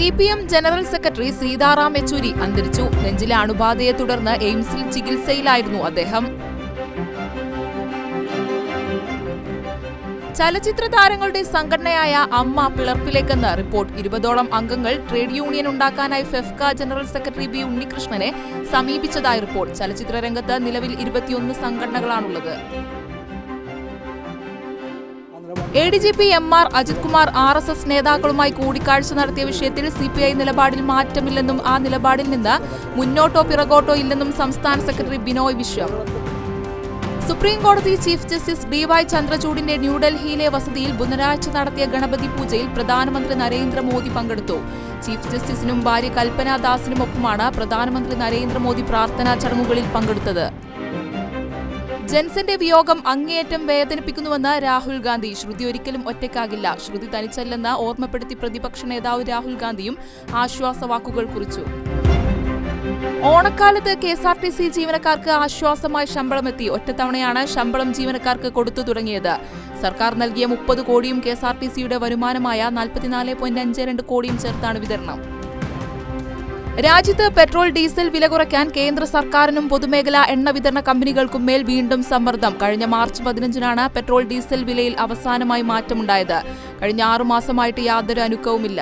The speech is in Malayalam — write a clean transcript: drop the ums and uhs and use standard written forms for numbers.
CPM general secretary Sitaram Yechury അന്തരിച്ചു. നെഞ്ചിലെ അണുബാധയെ തുടർന്ന് എയിംസിൽ ചികിത്സയിലായിരുന്നു അദ്ദേഹം. ചലച്ചിത്ര താരങ്ങളുടെ സംഘടനയായ അമ്മ പിളർപ്പിലേക്കെന്ന് റിപ്പോർട്ട്. 20ഓളം അംഗങ്ങൾ ട്രേഡ് യൂണിയൻ ഉണ്ടാക്കാനായി ഫെഫ്ക ജനറൽ സെക്രട്ടറി ബി ഉണ്ണികൃഷ്ണനെ സമീപിച്ചതായി റിപ്പോർട്ട്. ചലച്ചിത്ര രംഗത്ത് നിലവിൽ 21 സംഘടനകളാണുള്ളത്. ADGP MR Ajith Kumar RSS നേതാക്കളുമായി കൂടിക്കാഴ്ച നടത്തിയ വിഷയത്തിൽ CPI നിലപാടിൽ മാറ്റമില്ലെന്നും ആ നിലപാടിൽ നിന്ന് മുന്നോട്ടോ പിറകോട്ടോ ഇല്ലെന്നും സംസ്ഥാന സെക്രട്ടറി ബിനോയ് വിശ്വം. സുപ്രീം കോടതി ചീഫ് ജസ്റ്റിസ് DY ചന്ദ്രചൂഡിന്റെ ന്യൂഡൽഹിയിലെ വസതിയിൽ ബുധനാഴ്ച നടത്തിയ ഗണപതി പൂജയിൽ പ്രധാനമന്ത്രി നരേന്ദ്രമോദി പങ്കെടുത്തു. ചീഫ് ജസ്റ്റിസിനും ഭാര്യ കൽപ്പന ദാസിനുമൊപ്പമാണ് പ്രധാനമന്ത്രി നരേന്ദ്രമോദി പ്രാർത്ഥനാ ചടങ്ങുകളിൽ പങ്കെടുത്തത്. ജൻസന്റെ വിയോഗം അങ്ങേയറ്റം വേദനിപ്പിക്കുന്നുവെന്ന് രാഹുൽ ഗാന്ധി. ശ്രുതി ഒരിക്കലും ഒറ്റയ്ക്കാകില്ല. ശ്രുതി തനിച്ചല്ലെന്ന് ഓർമ്മപ്പെടുത്തി പ്രതിപക്ഷ നേതാവ് രാഹുൽ ഗാന്ധിയും ആശ്വാസവാക്കുകൾ കുറിച്ചു. ഓണക്കാലത്ത് KSRTC ജീവനക്കാർക്ക് ആശ്വാസമായി ശമ്പളമെത്തി. ഒറ്റത്തവണയാണ് ശമ്പളം ജീവനക്കാർക്ക് കൊടുത്തു തുടങ്ങിയത്. സർക്കാർ നൽകിയ 30 കോടിയും KSRTCയുടെ വരുമാനമായ 44.52 കോടിയും ചേർത്താണ് വിതരണം. രാജ്യത്ത് പെട്രോൾ ഡീസൽ വില കുറയ്ക്കാൻ കേന്ദ്ര സർക്കാരിനും പൊതുമേഖലാ എണ്ണ വിതരണ കമ്പനികൾക്കും മേൽ വീണ്ടും സമ്മർദ്ദം. കഴിഞ്ഞ മാർച്ച് 15-നാണ് പെട്രോൾ ഡീസൽ വിലയിൽ അവസാനമായി മാറ്റമുണ്ടായത്. കഴിഞ്ഞ 6 മാസമായിട്ട് യാതൊരു അനക്കവുമില്ല.